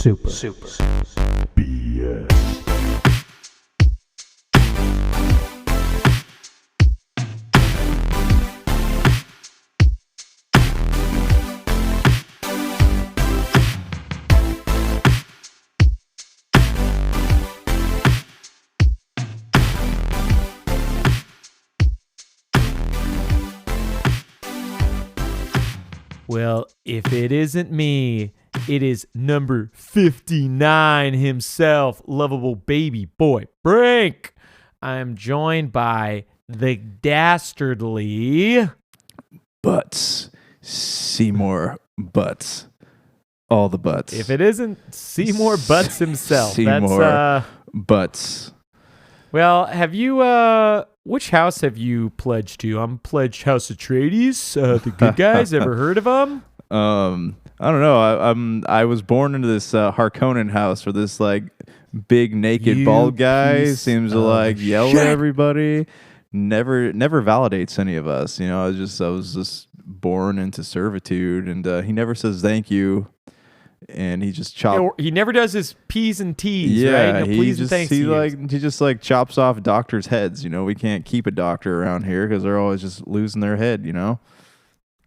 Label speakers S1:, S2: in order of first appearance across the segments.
S1: Super. BS.
S2: Well, if it isn't me, it is number 59 himself, lovable baby boy Brink. I am joined by the dastardly
S3: Butts. Seymour Butts. All the butts.
S2: If it isn't Seymour Butts himself,
S3: Seymour
S2: that's
S3: Butts.
S2: Well, have you which house have you pledged to? I'm pledged House Atreides, the good guys. Ever heard of them?
S3: I don't know. I was born into this Harkonnen house where this like big naked bald guy seems to like yell at everybody. Never validates any of us. You know, I was just born into servitude, and he never says thank you. And he just chops.
S2: He never does his P's and T's,
S3: yeah,
S2: right? No, please and thanks
S3: he just like chops off doctors' heads. You know, we can't keep a doctor around here because they're always just losing their head. You know.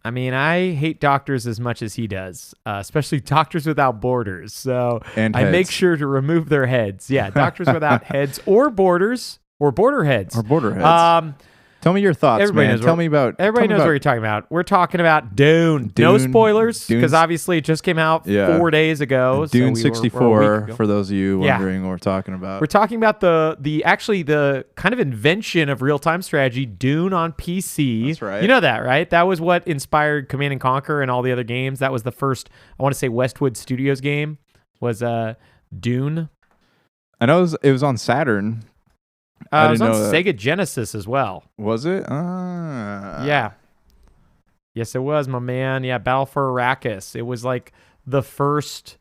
S2: I mean, I hate doctors as much as he does, especially Doctors Without Borders. So I make sure to remove their heads. Yeah, Doctors Without Heads or Borders or Border Heads.
S3: Or Border Heads. Tell me your thoughts,
S2: everybody
S3: man. Everybody
S2: knows what you're talking about. We're talking about Dune. No spoilers, because obviously it just came out 4 days ago.
S3: Dune 64, for those of you wondering what we're talking about.
S2: We're talking about the kind of invention of real-time strategy, Dune on PC.
S3: That's right.
S2: You know that, right? That was what inspired Command and Conquer and all the other games. That was the first, I want to say, Westwood Studios game was Dune.
S3: I know it was on Saturn.
S2: It was on Sega Genesis as well.
S3: Was it?
S2: Yeah. Yes, it was, my man. Yeah, Battle for Arrakis. It was like the first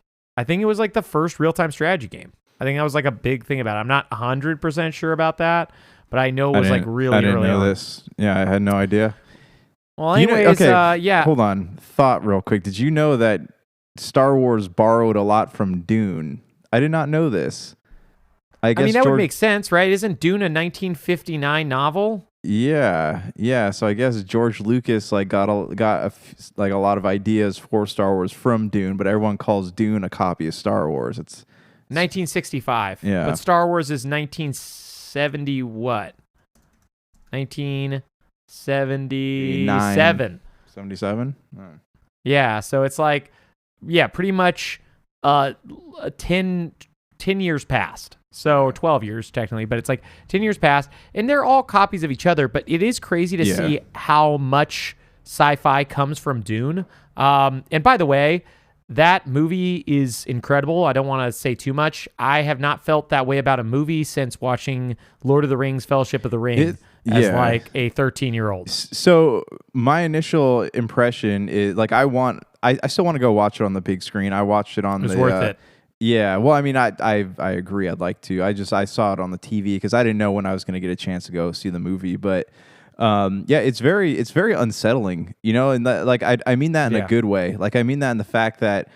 S2: real-time strategy game. I think that was like a big thing about it. I'm not 100% sure about that, but I know it was like really early on.
S3: I didn't know this. Yeah, I had no idea.
S2: Well, anyways, yeah.
S3: Hold on. Thought real quick. Did you know that Star Wars borrowed a lot from Dune? I did not know this. I mean,
S2: that would make sense, right? Isn't Dune a 1959 novel?
S3: Yeah. So I guess George Lucas like got a lot of ideas for Star Wars from Dune, but everyone calls Dune a copy of Star Wars. It's
S2: 1965.
S3: Yeah.
S2: But Star Wars is 1970 what? 1977.
S3: 77?
S2: Yeah, so it's like, pretty much 10 years past. So 12 years technically, but it's like 10 years past, and they're all copies of each other, but it is crazy to see how much sci-fi comes from Dune. And by the way, that movie is incredible. I don't want to say too much. I have not felt that way about a movie since watching Lord of the Rings, Fellowship of the Ring as like a 13-year-old.
S3: So my initial impression is like I still want to go watch it on the big screen. I watched it on
S2: It was worth it.
S3: Yeah, well, I mean, I agree. I'd like to. I saw it on the TV because I didn't know when I was going to get a chance to go see the movie. But it's very unsettling, you know. And I mean that in a good way. Like I mean that in the fact that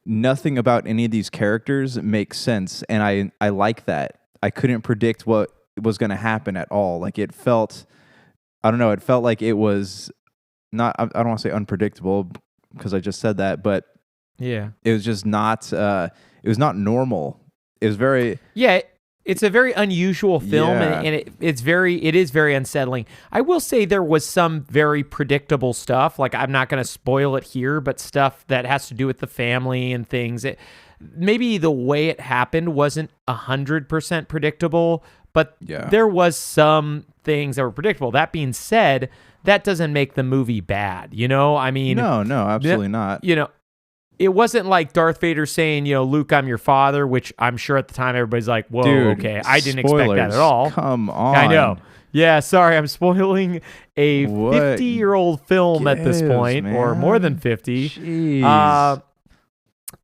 S3: nothing about any of these characters makes sense, and I like that. I couldn't predict what was going to happen at all. Like it felt, I don't know. It felt like it was not. I don't want to say unpredictable because I just said that, but it was just not. It was not normal. It was very...
S2: Yeah, it's a very unusual film, and it is very unsettling. I will say there was some very predictable stuff. Like, I'm not going to spoil it here, but stuff that has to do with the family and things. Maybe the way it happened wasn't 100% predictable, but there was some things that were predictable. That being said, that doesn't make the movie bad. You know, I mean...
S3: No, absolutely not.
S2: You know... It wasn't like Darth Vader saying, you know, Luke, I'm your father, which I'm sure at the time everybody's like, whoa,
S3: dude,
S2: okay, I didn't expect that at all.
S3: Come on.
S2: I know. Yeah, sorry, I'm spoiling a 50-year-old film at this point, man. Or more than 50.
S3: Jeez.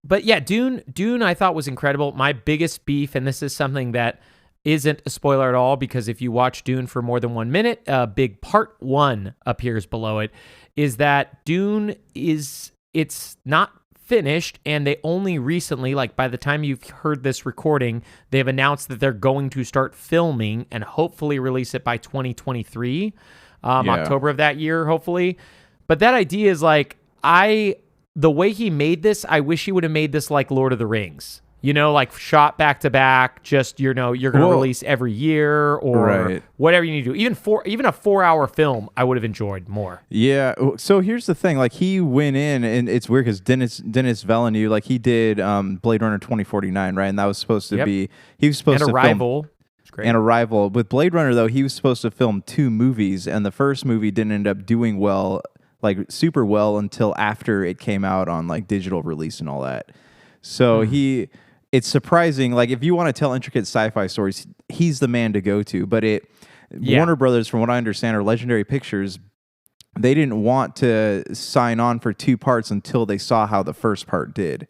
S2: But yeah, Dune I thought was incredible. My biggest beef, and this is something that isn't a spoiler at all, because if you watch Dune for more than 1 minute, a big part 1 appears below it, is that Dune it's not finished, and they only recently, like by the time you've heard this recording, they've announced that they're going to start filming and hopefully release it by 2023, October of that year, hopefully. But that idea is like, the way he made this, I wish he would have made this like Lord of the Rings. Like shot back to back, just, you're going to release every year or whatever you need to do. Even a 4-hour film, I would have enjoyed more.
S3: Yeah. So here's the thing. Like, he went in, and it's weird because Denis Villeneuve, like, he did Blade Runner 2049, right? And that was supposed to be, he was supposed to
S2: Arrival.
S3: It's great. And Arrival. With Blade Runner, though, he was supposed to film 2 movies, and the first movie didn't end up doing well, like super well, until after it came out on like digital release and all that. So it's surprising. Like, if you want to tell intricate sci-fi stories, he's the man to go to. But Warner Brothers, from what I understand, or Legendary Pictures, they didn't want to sign on for 2 parts until they saw how the first part did.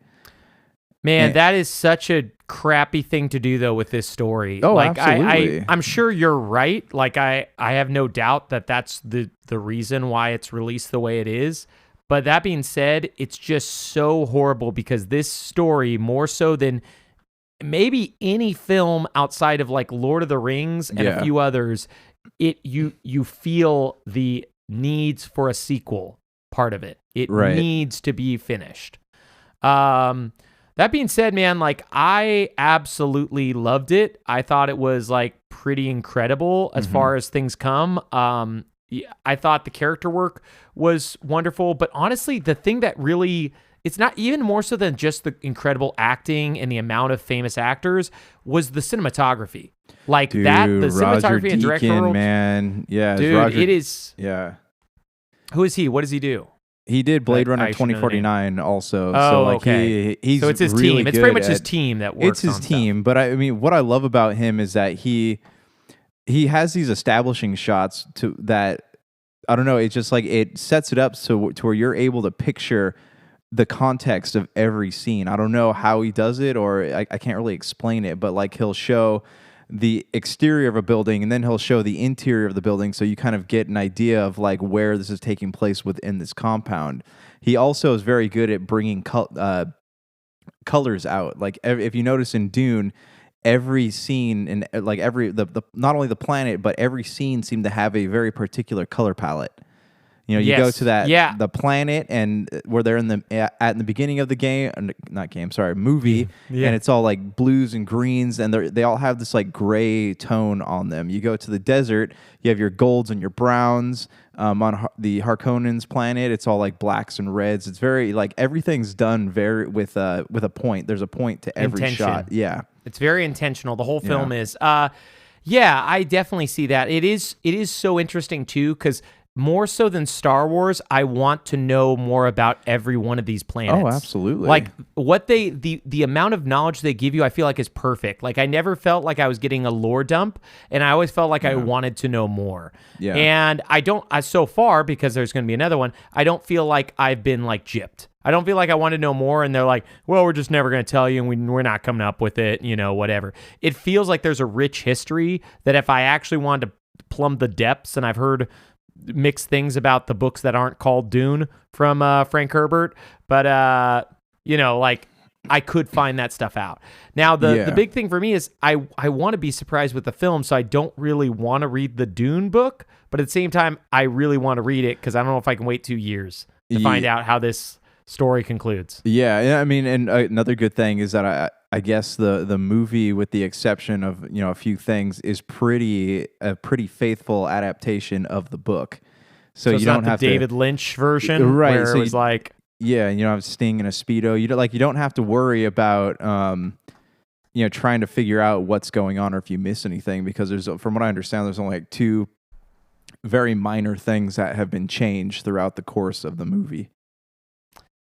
S2: Man, that is such a crappy thing to do, though, with this story.
S3: Oh,
S2: like,
S3: absolutely.
S2: I'm sure you're right. Like, I have no doubt that that's the reason why it's released the way it is. But that being said, it's just so horrible because this story, more so than maybe any film outside of like Lord of the Rings and a few others, you feel the needs for a sequel part of it. It needs to be finished. That being said, man, like, I absolutely loved it. I thought it was like pretty incredible as far as things come. I thought the character work was wonderful, but honestly, the thing that really, it's not even more so than just the incredible acting and the amount of famous actors, was the cinematography. Like, the cinematography and directorial,
S3: man. Yeah,
S2: dude, it is.
S3: Yeah.
S2: Who is he? What does he do?
S3: He did Blade Runner 2049 also.
S2: Oh,
S3: so, like,
S2: okay.
S3: He's
S2: so it's his
S3: really
S2: team. It's pretty much his team that works.
S3: It's his team, but I mean, what I love about him is that he has these establishing shots that, I don't know, it's just like, it sets it up to where you're able to picture the context of every scene. I don't know how he does it, or I can't really explain it, but like, he'll show the exterior of a building and then he'll show the interior of the building, so you kind of get an idea of like where this is taking place within this compound. He also is very good at bringing colors out. Like, if you notice in Dune, every scene and like the not only the planet, but every scene seemed to have a very particular color palette. You go to the planet, and where they're in the beginning of the movie, and it's all like blues and greens, and they all have this like gray tone on them. You go to the desert, you have your golds and your browns. On the Harkonnens planet, it's all like blacks and reds. It's very like, everything's done very with a point. There's a point to every shot. Yeah,
S2: it's very intentional. The whole film is. Yeah, I definitely see that. It is so interesting too, because more so than Star Wars, I want to know more about every one of these planets.
S3: Oh, absolutely.
S2: Like, what the amount of knowledge they give you, I feel like is perfect. Like, I never felt like I was getting a lore dump, and I always felt like I wanted to know more. Yeah. And so far, because there's going to be another one, I don't feel like I've been like gypped. I don't feel like I want to know more, and they're like, well, we're just never going to tell you, and we're not coming up with it, whatever. It feels like there's a rich history that if I actually wanted to plumb the depths, and I've heard mixed things about the books that aren't called Dune from Frank Herbert, but like, I could find that stuff out. Now, the big thing for me is I want to be surprised with the film, so I don't really want to read the Dune book, but at the same time, I really want to read it because I don't know if I can wait 2 years to find out how this story concludes.
S3: Yeah, I mean, and another good thing is that I guess the movie, with the exception of a few things, is a pretty faithful adaptation of the book. So
S2: it's
S3: you don't
S2: not
S3: have
S2: the David Lynch version,
S3: right?
S2: Where
S3: so
S2: it was like,
S3: yeah, and you don't have Sting in a Speedo. You don't have to worry about trying to figure out what's going on or if you miss anything, because from what I understand, there's only like 2 very minor things that have been changed throughout the course of the movie.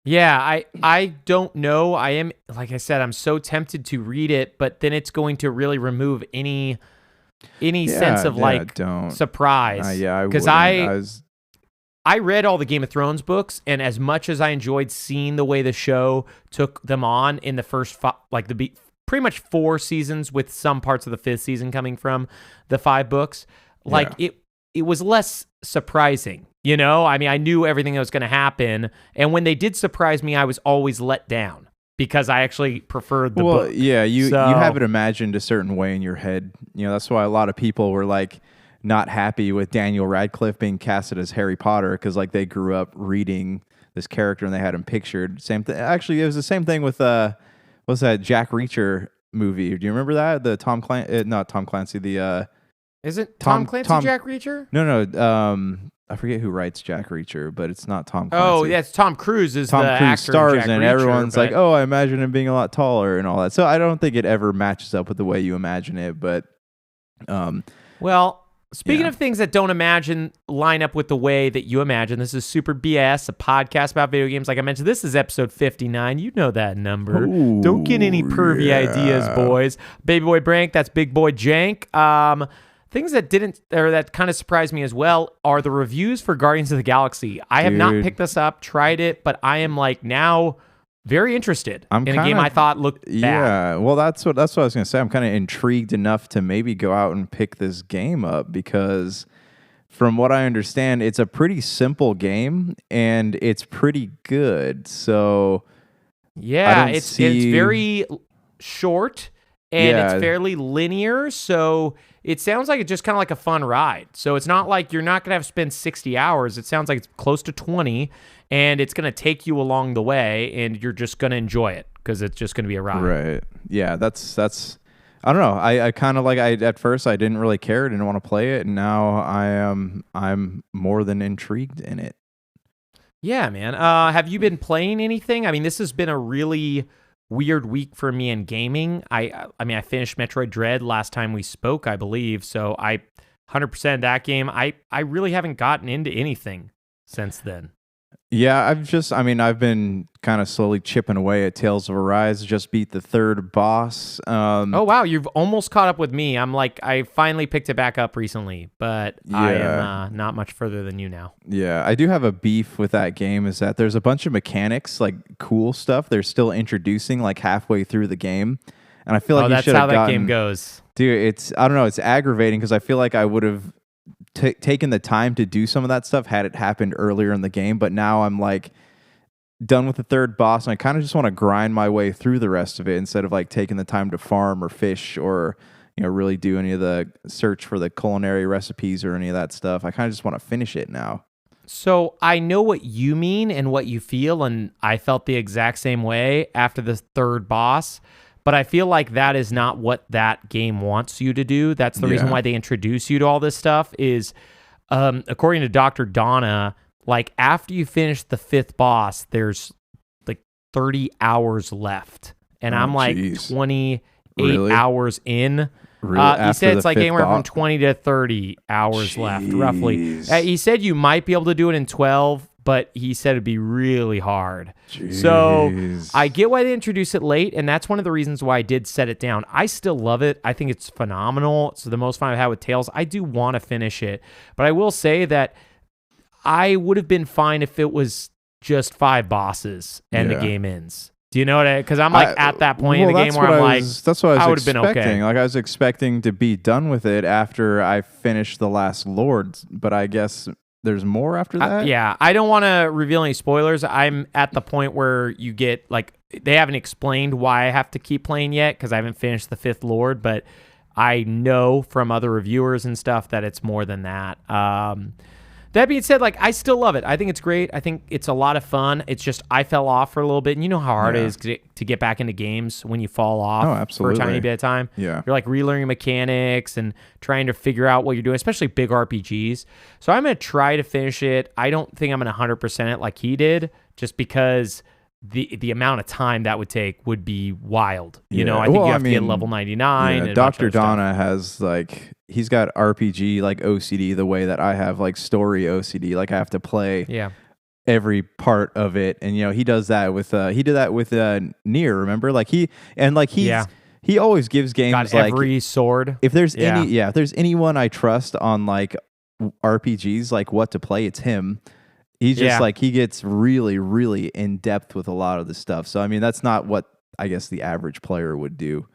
S2: Yeah, I don't know. I am, like I said, I'm so tempted to read it, but then it's going to really remove any sense of surprise. Because I read all the Game of Thrones books, and as much as I enjoyed seeing the way the show took them on in the first pretty much 4 seasons, with some parts of the 5th season coming from the 5 books, it was less surprising. You know, I mean, I knew everything that was going to happen, and when they did surprise me, I was always let down because I actually preferred the book.
S3: Yeah, you have it imagined a certain way in your head. You know, that's why a lot of people were like not happy with Daniel Radcliffe being casted as Harry Potter because like they grew up reading this character and they had him pictured. Same thing. Actually, it was the same thing with what's that Jack Reacher movie? Do you remember that? The Tom Clancy, not Tom Clancy. The
S2: is it Tom Clancy Jack Reacher?
S3: No. I forget who writes Jack Reacher, but it's not Tom Clancy.
S2: Oh, yeah, it's Tom Cruise is
S3: Tom
S2: the
S3: Cruise
S2: actor
S3: stars
S2: in Jack
S3: and
S2: Reacher,
S3: everyone's
S2: but...
S3: like, oh, I imagine him being a lot taller and all that. So I don't think it ever matches up with the way you imagine it. But
S2: well, speaking of things that don't line up with the way that you imagine, this is Super BS, a podcast about video games. Like I mentioned, this is episode 59. You know that number.
S3: Ooh,
S2: don't get any pervy ideas, boys. Baby boy Brank, that's big boy Jank. Things that that kind of surprised me as well are the reviews for Guardians of the Galaxy. I have not picked this up, tried it, but I am like now very interested in a game I thought looked bad.
S3: Yeah, well, that's what I was going to say. I'm kind of intrigued enough to maybe go out and pick this game up because from what I understand, it's a pretty simple game and it's pretty good. So
S2: yeah, it's very short and it's fairly linear. So it sounds like it's just kind of like a fun ride. So it's not like you're not going to have to spend 60 hours. It sounds like it's close to 20, and it's going to take you along the way, and you're just going to enjoy it because it's just going to be a ride.
S3: Right. Yeah, that's I don't know. I kind of like at first I didn't really care, didn't want to play it, and now I'm more than intrigued in it.
S2: Yeah, man. Have you been playing anything? I mean, this has been a really weird week for me in gaming. I mean, I finished Metroid Dread last time we spoke, I believe. So I 100% that game. I really haven't gotten into anything since then.
S3: Yeah, I've been kind of slowly chipping away at Tales of Arise. Just beat the third boss.
S2: Oh, wow. You've almost caught up with me. I'm like, I finally picked it back up recently, but I am not much further than you now.
S3: Yeah, I do have a beef with that game is that there's a bunch of mechanics, like cool stuff they're still introducing like halfway through the game. And I feel like
S2: that's how that game goes.
S3: Dude, I don't know, it's aggravating because I feel like I would have taken the time to do some of that stuff had it happened earlier in the game, but now I'm like done with the third boss and I kind of just want to grind my way through the rest of it instead of like taking the time to farm or fish or really do any of the search for the culinary recipes or any of that stuff. I kind of just want to finish it now.
S2: So I know what you mean and what you feel, and I felt the exact same way after the third boss. But I feel like that is not what that game wants you to do. That's the reason why they introduce you to all this stuff is, according to Dr. Donna, like after you finish the fifth boss, there's like 30 hours left. And I'm like 28 hours in.
S3: Really?
S2: He said it's like anywhere from 20 to 30 hours left, roughly. He said you might be able to do it in 12, but he said it'd be really hard. So I get why they introduced it late, and that's one of the reasons why I did set it down. I still love it. I think it's phenomenal. It's the most fun I've had with Tales. I do want to finish it, but I will say that I would have been fine if it was just 5 bosses and the game ends. Do you know what Because I'm like at that point in the game where I'm like,
S3: that's what I
S2: would
S3: was
S2: have been okay.
S3: Like I was expecting to be done with it after I finished the last Lords, but I guess there's more after that?
S2: Yeah, I don't want to reveal any spoilers. I'm at the point where you get, like, they haven't explained why I have to keep playing yet because I haven't finished the 5th Lord, but I know from other reviewers and stuff that it's more than that. That being said, like, I still love it. I think it's great. I think it's a lot of fun. It's just I fell off for a little bit, and you know how hard it is to get back into games when you fall off for a tiny bit of time.
S3: Yeah.
S2: You're like relearning mechanics and trying to figure out what you're doing, especially big RPGs. So I'm going to try to finish it. I don't think I'm going to 100% it like he did, just because the amount of time that would take would be wild. You know, I think you have to get level 99.
S3: Yeah, Dr. Donna has like, he's got RPG like OCD the way that I have like story OCD. Like I have to play every part of it. And he does that with he did that with Nier, remember? Like he always gives games
S2: got
S3: like
S2: every sword.
S3: If there's if there's anyone I trust on like RPGs, like what to play, it's him. He's just like, he gets really, really in depth with a lot of the stuff. So, I mean, that's not what I guess the average player would do.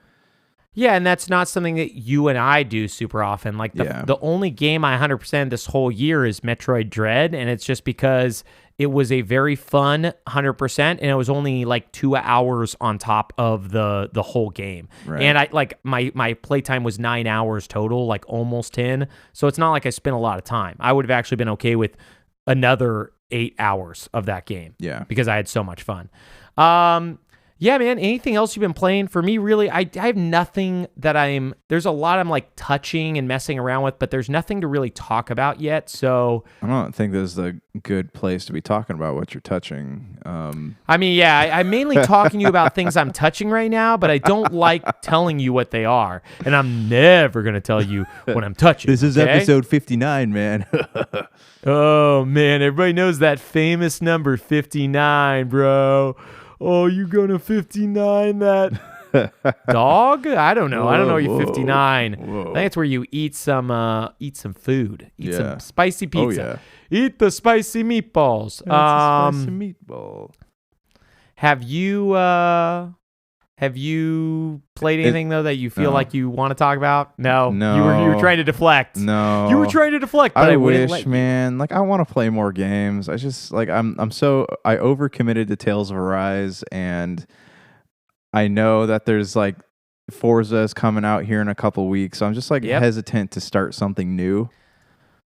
S2: Yeah, and that's not something that you and I do super often. Like the only game I 100% this whole year is Metroid Dread, and it's just because it was a very fun 100%, and it was only like 2 hours on top of the whole game.
S3: Right.
S2: And I like my playtime was 9 hours total, like almost 10. So it's not like I spent a lot of time. I would have actually been okay with another 8 hours of that game.
S3: Yeah.
S2: Because I had so much fun. Yeah, man, anything else you've been playing? For me, really, I have nothing that there's a lot I'm like touching and messing around with, but there's nothing to really talk about yet. So
S3: I don't think this is a good place to be talking about what you're touching.
S2: I mean, yeah, I'm mainly talking to you about things I'm touching right now, but I don't like telling you what they are. And I'm never going to tell you what I'm touching.
S3: This is episode 59, man.
S2: Oh, man, everybody knows that famous number 59, bro. Oh, you gonna 59 that dog? I don't know. I don't know. You 59.
S3: Whoa.
S2: I think it's where you eat some food. Eat some spicy pizza.
S3: Oh,
S2: yeah. Eat the spicy meatballs.
S3: That's a spicy meatball.
S2: Have you played anything though that you feel like you want to talk about? No.
S3: No.
S2: You were trying to deflect.
S3: No.
S2: You were trying to deflect, but I wouldn't
S3: wish, man. Like I want to play more games. I just like I overcommitted to Tales of Arise, and I know that there's like Forza is coming out here in a couple weeks, so I'm just like hesitant to start something new.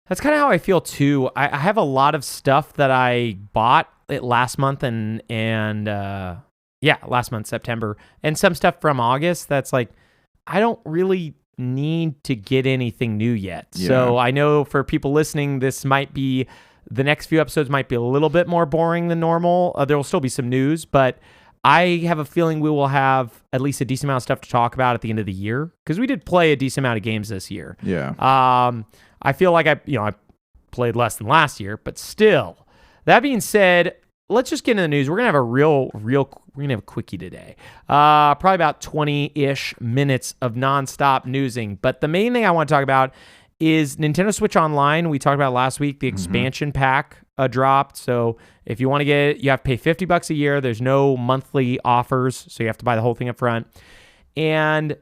S2: That's kind of how I feel too. I have a lot of stuff that I bought last month last month, September, and some stuff from August that's like, I don't really need to get anything new yet. Yeah. So I know for people listening, the next few episodes might be a little bit more boring than normal. There will still be some news, but I have a feeling we will have at least a decent amount of stuff to talk about at the end of the year, because we did play a decent amount of games this year.
S3: Yeah.
S2: I feel like I played less than last year, but still. That being said, let's just get into the news. We're gonna have we're gonna have a quickie today. Probably about 20-ish minutes of nonstop newsing. But the main thing I want to talk about is Nintendo Switch Online. We talked about last week. The expansion pack dropped. So if you want to get it, you have to pay $50 a year. There's no monthly offers, so you have to buy the whole thing up front. And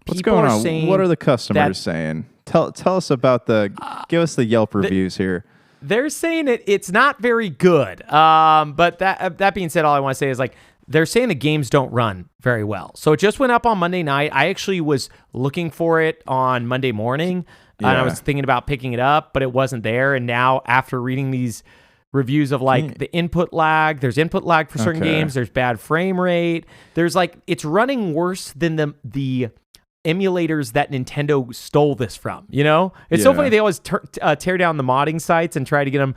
S3: what's going on? What are the customers saying? Tell us about give us the Yelp reviews here.
S2: They're saying it's not very good. But that being said, all I want to say is like they're saying the games don't run very well. So it just went up on Monday night. I actually was looking for it on Monday morning, and I was thinking about picking it up, but it wasn't there. And now after reading these reviews of like the input lag, there's input lag for certain games. There's bad frame rate. There's like it's running worse than the emulators that Nintendo stole this from, It's so funny. They always tear down the modding sites and try to get them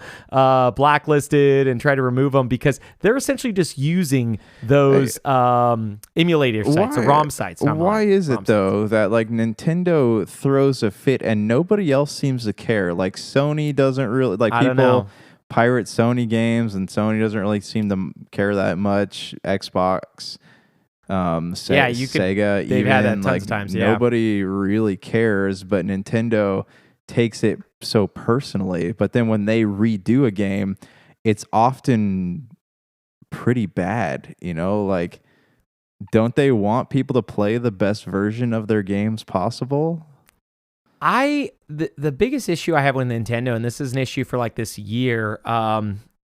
S2: blacklisted and try to remove them because they're essentially just using those emulator sites, or ROM sites.
S3: Why is it though that like Nintendo throws a fit and nobody else seems to care? Like Sony doesn't really like people pirate Sony games, and Sony doesn't really seem to care that much. Xbox. Sega,
S2: they've had that tons of times.
S3: Nobody really cares, but Nintendo takes it so personally. But then when they redo a game, it's often pretty bad. Like, don't they want people to play the best version of their games possible?
S2: The biggest issue I have with Nintendo, and this is an issue for like this year.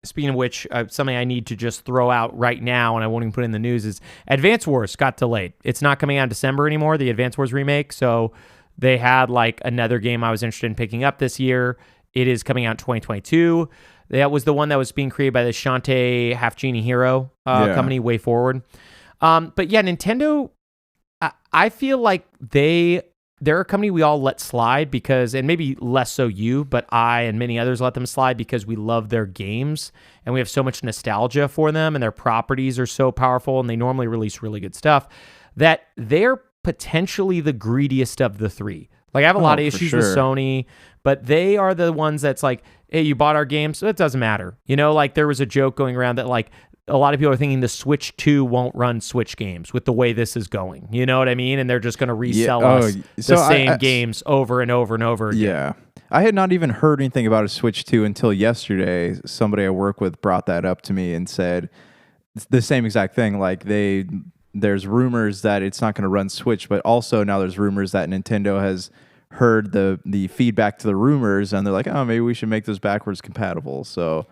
S2: Speaking of which, something I need to just throw out right now, and I won't even put in the news, is Advance Wars got delayed. It's not coming out in December anymore, the Advance Wars remake. So they had like another game I was interested in picking up this year. It is coming out in 2022. That was the one that was being created by the Shantae Half Genie Hero company, Way Forward. But yeah, Nintendo, I feel like they're a company we all let slide because, and maybe less so you, but I and many others let them slide because we love their games and we have so much nostalgia for them, and their properties are so powerful, and they normally release really good stuff, that they're potentially the greediest of the three. Like I have a lot of issues with Sony, but they are the ones that's like, hey, you bought our games, so it doesn't matter. Like there was a joke going around that like, a lot of people are thinking the Switch 2 won't run Switch games with the way this is going. You know what I mean? And they're just going to resell us the same games over and over and over again.
S3: Yeah. I had not even heard anything about a Switch 2 until yesterday. Somebody I work with brought that up to me and said the same exact thing. Like they there's rumors that it's not going to run Switch, but also now there's rumors that Nintendo has heard the feedback to the rumors, and they're like, oh, maybe we should make those backwards compatible. So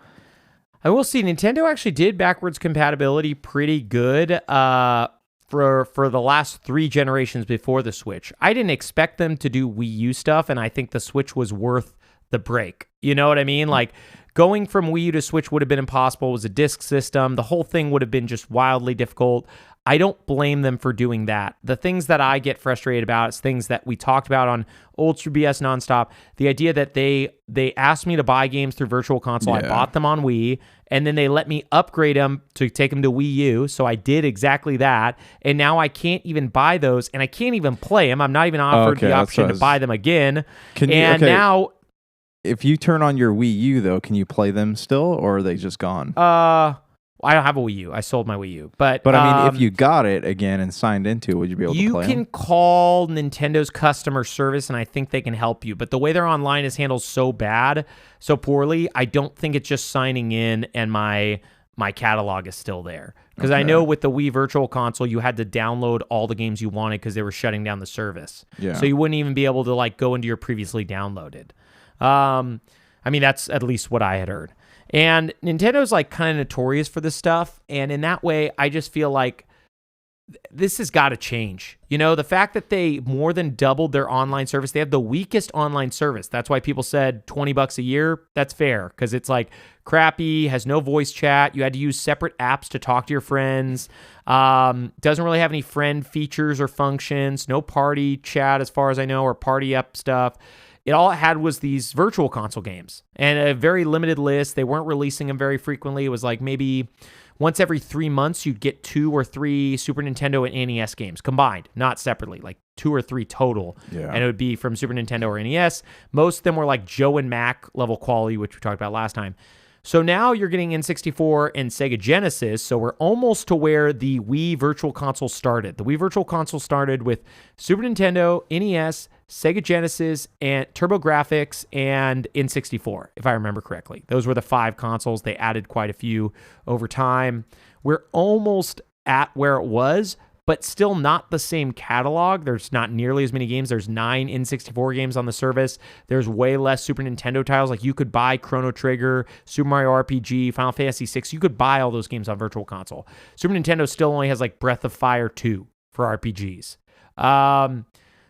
S2: I will see Nintendo actually did backwards compatibility pretty good for the last 3 generations before the Switch. I didn't expect them to do Wii U stuff, and I think the Switch was worth the break. You know what I mean? Like, going from Wii U to Switch would have been impossible. It was a disc system. The whole thing would have been just wildly difficult. I don't blame them for doing that. The things that I get frustrated about is things that we talked about on Ultra BS Nonstop. The idea that they asked me to buy games through Virtual Console. I bought them on Wii, and then they let me upgrade them to take them to Wii U. So I did exactly that, and now I can't even buy those, and I can't even play them. I'm not even offered the option to buy them again. Now,
S3: if you turn on your Wii U, though, can you play them still, or are they just gone?
S2: I don't have a Wii U. I sold my Wii U. But
S3: I mean, if you got it again and signed into it, would you be able to play
S2: You can call Nintendo's customer service, and I think they can help you. But the way their online is handled so poorly, I don't think it's just signing in and my catalog is still there. Because I know with the Wii Virtual Console, you had to download all the games you wanted because they were shutting down the service. Yeah. So you wouldn't even be able to like go into your previously downloaded. I mean, that's at least what I had heard. And Nintendo's like kind of notorious for this stuff. And in that way, I just feel like this has got to change. You know, the fact that they more than doubled their online service, they have the weakest online service. That's why people said $20 a year. That's fair because it's like crappy, has no voice chat. You had to use separate apps to talk to your friends. Doesn't really have any friend features or functions. No party chat as far as I know, or party up stuff. All it had was these Virtual Console games and a very limited list. They weren't releasing them very frequently. It was like maybe once every 3 months, you'd get 2 or 3 Super Nintendo and NES games combined, not separately, like 2 or 3 total. Yeah. And it would be from Super Nintendo or NES. Most of them were like Joe and Mac level quality, which we talked about last time. So now you're getting N64 and Sega Genesis, so we're almost to where the Wii Virtual Console started. The Wii Virtual Console started with Super Nintendo, NES, Sega Genesis, and TurboGrafx, and N64, if I remember correctly. Those were the 5 consoles. They added quite a few over time. We're almost at where it was, but still not the same catalog. There's not nearly as many games. There's 9 N64 games on the service. There's way less Super Nintendo titles. Like you could buy Chrono Trigger, Super Mario RPG, Final Fantasy VI. You could buy all those games on Virtual Console. Super Nintendo still only has like Breath of Fire 2 for RPGs.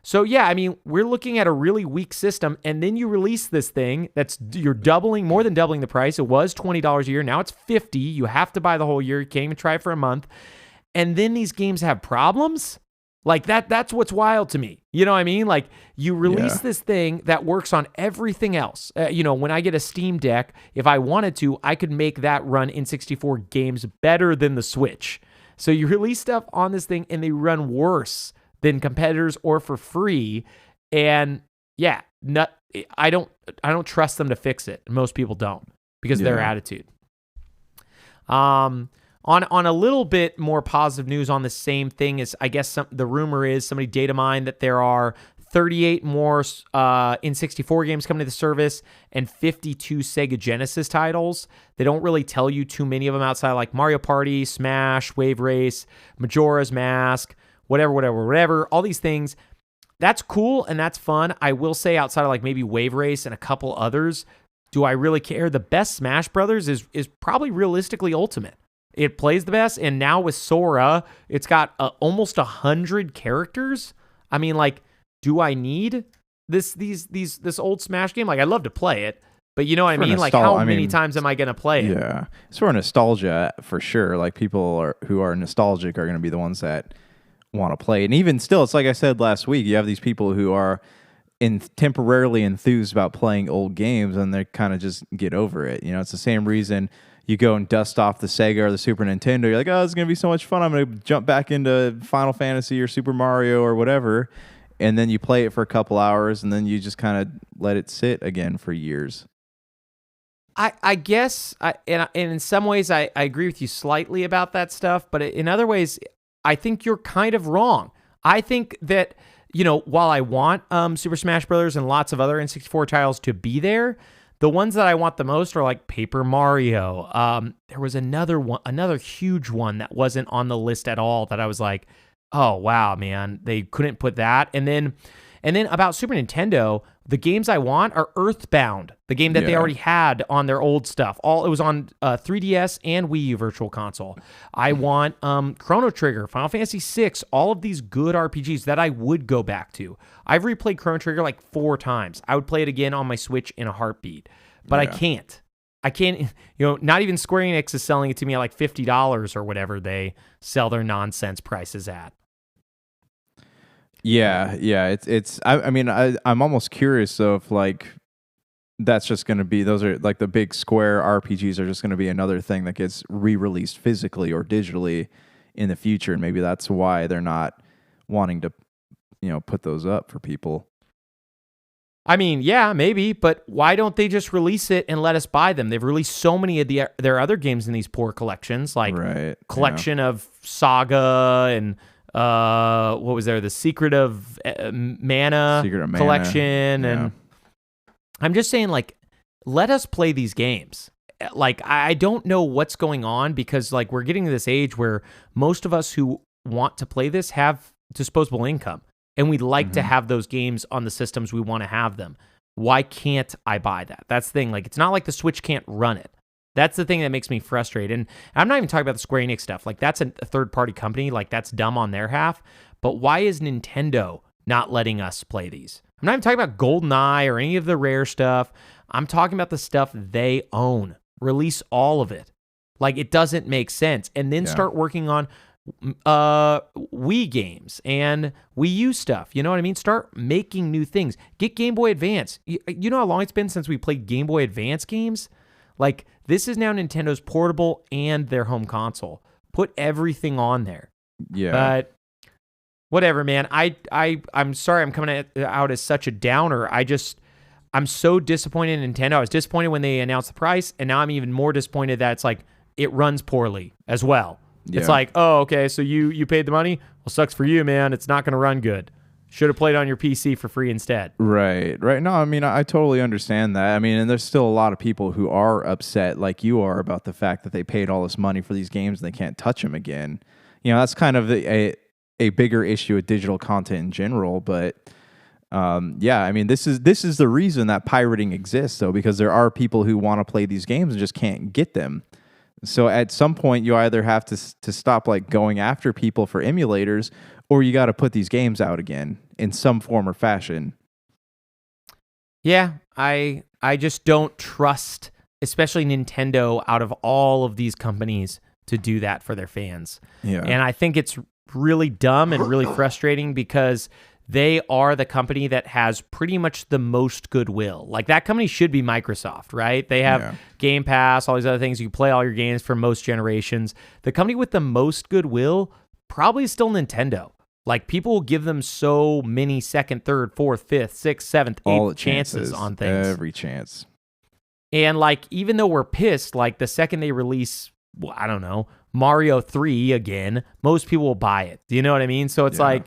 S2: So yeah, I mean, we're looking at a really weak system, and then you release this thing you're more than doubling the price. It was $20 a year. Now it's $50. You have to buy the whole year. You can't even try it for a month. And then these games have problems? Like that's what's wild to me. You know what I mean? Like you release this thing that works on everything else. When I get a Steam Deck, if I wanted to, I could make that run N64 games better than the Switch. So you release stuff on this thing and they run worse than competitors or for free. And yeah, I don't trust them to fix it. Most people don't because of their attitude. On a little bit more positive news on the same thing is, I guess the rumor is somebody data mined that there are 38 more N64 games coming to the service and 52 Sega Genesis titles. They don't really tell you too many of them outside like Mario Party, Smash, Wave Race, Majora's Mask, whatever. All these things. That's cool and that's fun. I will say outside of like maybe Wave Race and a couple others, do I really care? The best Smash Brothers is probably realistically Ultimate. It plays the best, and now with Sora, it's got almost 100 characters. I mean, like, do I need this old Smash game? Like, I'd love to play it, but you know what I mean? Like, how many times am I going to play it?
S3: Yeah, it's for nostalgia for sure. Like, people who are nostalgic are going to be the ones that want to play. And even still, it's like I said last week, you have these people who are temporarily enthused about playing old games, and they kind of just get over it. You know, it's the same reason you go and dust off the Sega or the Super Nintendo. You're like, oh, it's going to be so much fun. I'm going to jump back into Final Fantasy or Super Mario or whatever. And then you play it for a couple hours, and then you just kind of let it sit again for years.
S2: I guess, and in some ways, I agree with you slightly about that stuff. But in other ways, I think you're kind of wrong. I think that, while I want Super Smash Bros. And lots of other N64 titles to be there, the ones that I want the most are like Paper Mario. There was another huge one that wasn't on the list at all that I was like, oh wow, man, they couldn't put that. And then about Super Nintendo, the games I want are Earthbound, the game that they already had on their old stuff. It was on 3DS and Wii U Virtual Console. I want Chrono Trigger, Final Fantasy VI, all of these good RPGs that I would go back to. I've replayed Chrono Trigger like 4 times. I would play it again on my Switch in a heartbeat, but I can't. Not even Square Enix is selling it to me at like $50 or whatever they sell their nonsense prices at.
S3: Yeah. I'm almost curious though if like that's just going to be, those are like the big Square RPGs are just going to be another thing that gets re-released physically or digitally in the future, and maybe that's why they're not wanting to, put those up for people.
S2: I mean, yeah, maybe, but why don't they just release it and let us buy them? They've released so many of their other games in these poor collections, like Collection of Saga and what was there? The Secret of Mana collection.
S3: Yeah.
S2: And I'm just saying, like, let us play these games. Like, I don't know what's going on because, like, we're getting to this age where most of us who want to play this have disposable income, and we'd like to have those games on the systems we want to have them. Why can't I buy that? That's the thing. Like, it's not like the Switch can't run it. That's the thing that makes me frustrated. And I'm not even talking about the Square Enix stuff. Like, that's a third-party company. Like, that's dumb on their half. But why is Nintendo not letting us play these? I'm not even talking about GoldenEye or any of the Rare stuff. I'm talking about the stuff they own. Release all of it. Like, it doesn't make sense. And then start working on Wii games and Wii U stuff. You know what I mean? Start making new things. Get Game Boy Advance. You know how long it's been since we played Game Boy Advance games? Like, this is now Nintendo's portable and their home console. Put everything on there.
S3: Yeah.
S2: But whatever, man. I'm sorry I'm coming out as such a downer. I'm so disappointed in Nintendo. I was disappointed when they announced the price, and now I'm even more disappointed that it's like it runs poorly as well. Yeah. It's like, oh, okay, so you paid the money? Well, sucks for you, man. It's not going to run good. Should have played on your PC for free instead.
S3: Right. No, I mean, I totally understand that. I mean, and there's still a lot of people who are upset, like you are, about the fact that they paid all this money for these games and they can't touch them again. That's kind of a bigger issue with digital content in general. But I mean, this is the reason that pirating exists, though, because there are people who want to play these games and just can't get them. So at some point, you either have to stop like going after people for emulators, or you got to put these games out again in some form or fashion.
S2: Yeah, I just don't trust, especially Nintendo, out of all of these companies, to do that for their fans. Yeah. And I think it's really dumb and really frustrating because they are the company that has pretty much the most goodwill. Like, that company should be Microsoft, right? They have Game Pass, all these other things. You can play all your games from most generations. The company with the most goodwill probably is still Nintendo. Like, people will give them so many second, third, fourth, fifth, sixth, seventh, eighth chances on things.
S3: Every chance.
S2: And, like, even though we're pissed, like, the second they release, well, I don't know, Mario 3 again, most people will buy it. Do you know what I mean? So it's like,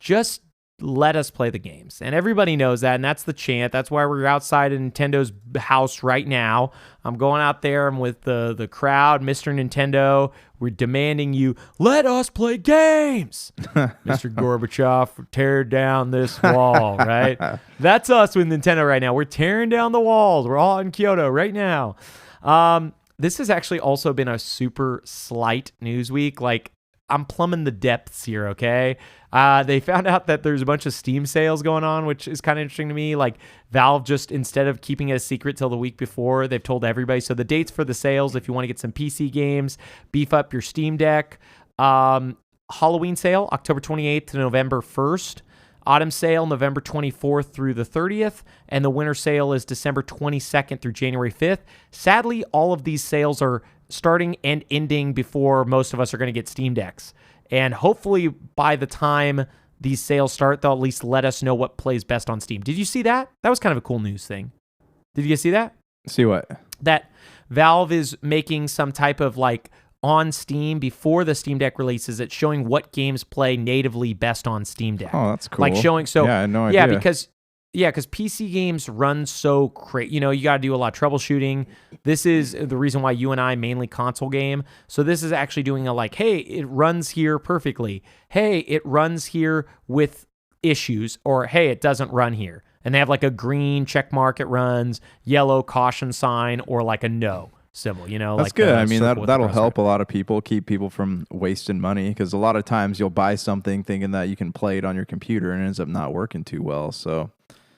S2: just let us play the games. And everybody knows that, and that's the chant. That's why we're outside of Nintendo's house right now. I'm going out there. I'm with the crowd, Mr. Nintendo. We're demanding you, let us play games. Mr. Gorbachev, tear down this wall, right? That's us with Nintendo right now. We're tearing down the walls. We're all in Kyoto right now. This has actually also been a super slight news week. Like, I'm plumbing the depths here, okay? They found out that there's a bunch of Steam sales going on, which is kind of interesting to me. Like, Valve just, instead of keeping it a secret till the week before, they've told everybody. So the dates for the sales, if you want to get some PC games, beef up your Steam Deck. Halloween sale, October 28th to November 1st. Autumn sale, November 24th through the 30th. And the winter sale is December 22nd through January 5th. Sadly, all of these sales are starting and ending before most of us are going to get Steam Decks. And hopefully by the time these sales start, they'll at least let us know what plays best on Steam. Did you see that? That was kind of a cool news thing. Did you guys see that?
S3: See what?
S2: That Valve is making some type of like on Steam before the Steam Deck releases. It's showing what games play natively best on Steam Deck.
S3: Oh, that's cool.
S2: Like showing, so
S3: yeah, I had no idea.
S2: Yeah, because because PC games run so crazy. You got to do a lot of troubleshooting. This is the reason why you and I mainly console game. So this is actually doing hey, it runs here perfectly. Hey, it runs here with issues, or hey, it doesn't run here. And they have a green check mark, it runs, yellow caution sign, or a no symbol,
S3: That's good. I mean, that'll help a lot of people, keep people from wasting money, because a lot of times you'll buy something thinking that you can play it on your computer and it ends up not working too well. So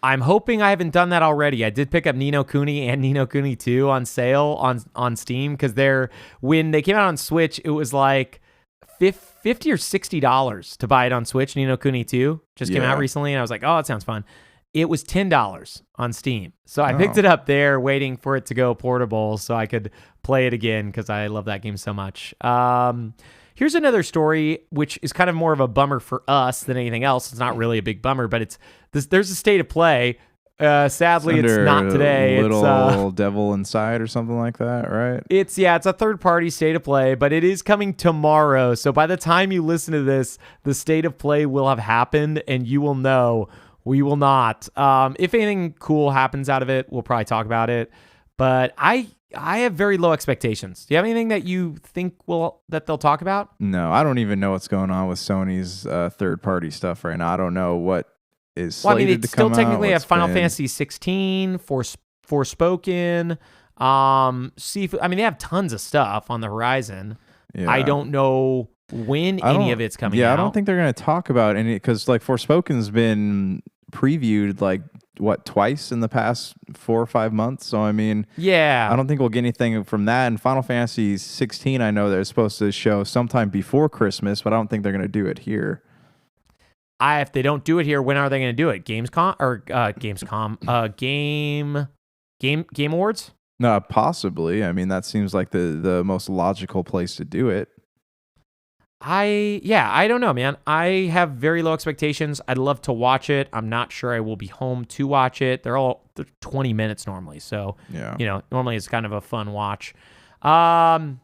S2: I'm hoping I haven't done that already. I did pick up Ni no Kuni and Ni no Kuni 2 on sale on Steam, because when they came out on Switch, it was $50 or $60 to buy it on Switch. Ni no Kuni 2 just came out recently, and I was like, oh, that sounds fun. It was $10 on Steam. So I picked it up there waiting for it to go portable so I could play it again, because I love that game so much. Here's another story, which is kind of more of a bummer for us than anything else. It's not really a big bummer, but there's a state of play. Sadly, it's not today.
S3: Little Devil Inside or something like that, right?
S2: It's a third-party state of play, but it is coming tomorrow. So by the time you listen to this, the state of play will have happened, and you will know. We will not. If anything cool happens out of it, we'll probably talk about it. But I have very low expectations. Do you have anything that you think that they'll talk about?
S3: No, I don't even know what's going on with Sony's third-party stuff right now. I don't know what is slated to come out.
S2: Still technically have Final Fantasy 16, Forspoken, Seafood. I mean, they have tons of stuff on the horizon. Yeah. I don't know when any of it's coming out.
S3: Yeah, I don't think they're going to talk about any, because Forspoken's been previewed twice in the past 4 or 5 months. So I mean, I don't think we'll get anything from that. And Final Fantasy 16, I know they're supposed to show sometime before Christmas, but I don't think they're going to do it here.
S2: If they don't do it here, when are they going to do it? Gamescom or Game Awards?
S3: No, possibly. I mean, that seems like the most logical place to do it.
S2: I don't know, man. I have very low expectations. I'd love to watch it. I'm not sure I will be home to watch it. They're 20 minutes normally, so normally it's kind of a fun watch. I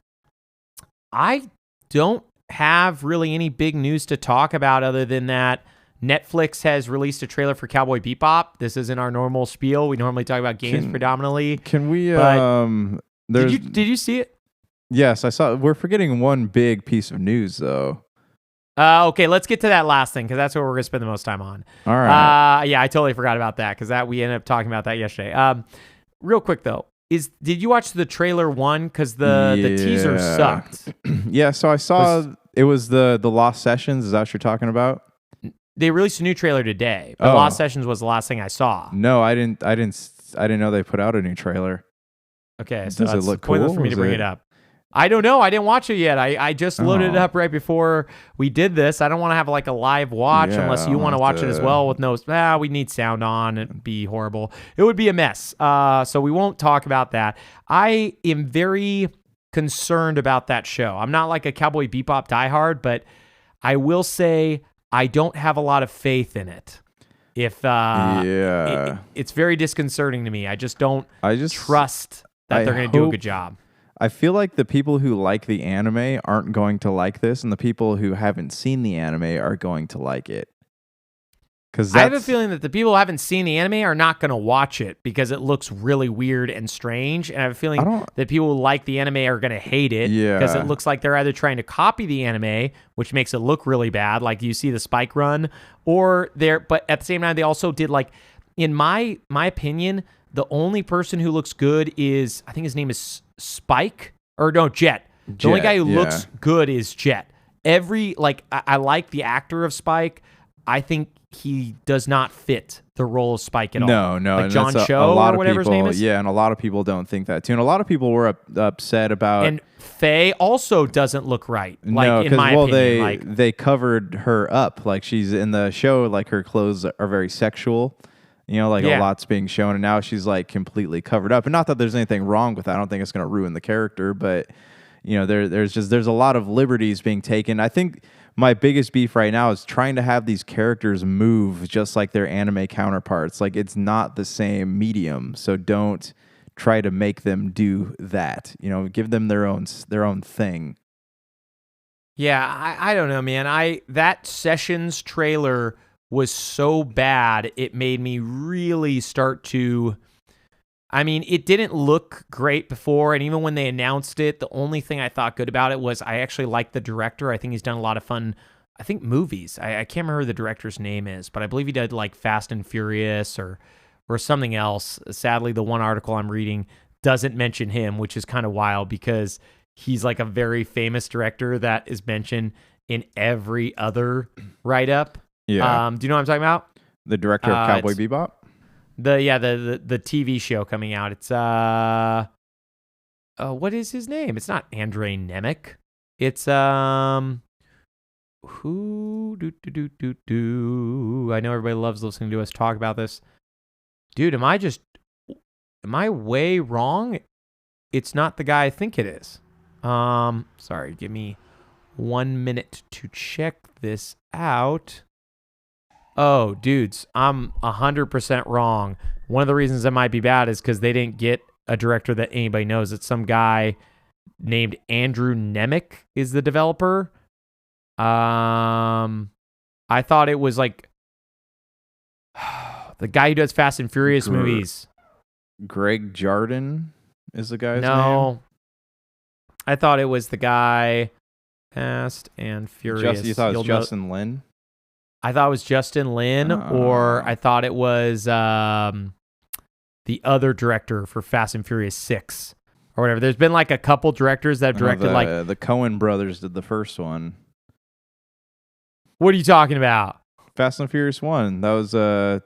S2: don't have really any big news to talk about other than that Netflix has released a trailer for Cowboy Bebop. This isn't our normal spiel. We normally talk about games predominantly.
S3: Can we?
S2: Did you see it?
S3: Yes, I saw. We're forgetting one big piece of news, though.
S2: Okay, let's get to that last thing, because that's what we're going to spend the most time on.
S3: All right.
S2: I totally forgot about that, because we ended up talking about that yesterday. Real quick, though, did you watch the trailer one? Because the teaser sucked.
S3: Yeah, so I saw it was the Lost Sessions. Is that what you're talking about?
S2: They released a new trailer today, but Lost Sessions was the last thing I saw.
S3: No, I didn't know they put out a new trailer.
S2: Okay, so
S3: does it look cool?
S2: Pointless for me to bring it up. I don't know. I didn't watch it yet. I just loaded it up right before we did this. I don't want to have a live watch unless you want to watch it as well with no... we need sound on. It'd be horrible. It would be a mess. So we won't talk about that. I am very concerned about that show. I'm not like a Cowboy Bebop diehard, but I will say I don't have a lot of faith in it. It's very disconcerting to me. I just don't trust that they're going to do a good job.
S3: I feel like the people who like the anime aren't going to like this, and the people who haven't seen the anime are going to like it.
S2: I have a feeling that the people who haven't seen the anime are not going to watch it because it looks really weird and strange. And I have a feeling that people who like the anime are going to hate it because it looks like they're either trying to copy the anime, which makes it look really bad, like you see the Spike run, but at the same time, they also did in my opinion, the only person who looks good is, I think his name is Spike, or no, Jet. The only guy who looks good is Jet. I like the actor of Spike. I think he does not fit the role of Spike at all.
S3: No.
S2: Like John Cho or whatever his name is.
S3: Yeah, and a lot of people don't think that too. And a lot of people were upset about...
S2: And Faye also doesn't look right, in my opinion.
S3: They covered her up. She's in the show, her clothes are very sexual. A lot's being shown, and now she's completely covered up. And not that there's anything wrong with that. I don't think it's going to ruin the character, but there's a lot of liberties being taken. I think my biggest beef right now is trying to have these characters move just like their anime counterparts. It's not the same medium, so don't try to make them do that. Give them their own thing.
S2: Yeah, I don't know, man. That Sessions trailer was so bad, it made me really start to... I mean, it didn't look great before, and even when they announced it, the only thing I thought good about it was I actually like the director. I think he's done a lot of fun, I think, movies. I can't remember who the director's name is, but I believe he did like Fast and Furious or something else. Sadly, the one article I'm reading doesn't mention him, which is kind of wild because he's like a very famous director that is mentioned in every other write-up.
S3: Yeah.
S2: Do you know what I'm talking about?
S3: The director of Cowboy Bebop?
S2: The TV show coming out. It's what is his name? It's not Andrei Nemec. It's who do. I know everybody loves listening to us talk about this. Dude, am I way wrong? It's not the guy I think it is. Sorry, give me 1 minute to check this out. Oh, dudes, I'm 100% wrong. One of the reasons that might be bad is because they didn't get a director that anybody knows. It's some guy named Andrew Nemec is the developer. I thought it was like the guy who does Fast and Furious movies.
S3: Greg Jardin is the guy's name?
S2: No. I thought it was the guy Fast and Furious.
S3: You thought it was Justin Lin?
S2: I thought it was Justin Lin, or I thought it was the other director for Fast and Furious 6 or whatever. There's been like a couple directors that have directed
S3: the Coen brothers did the first one.
S2: What are you talking about?
S3: Fast and Furious 1. That was a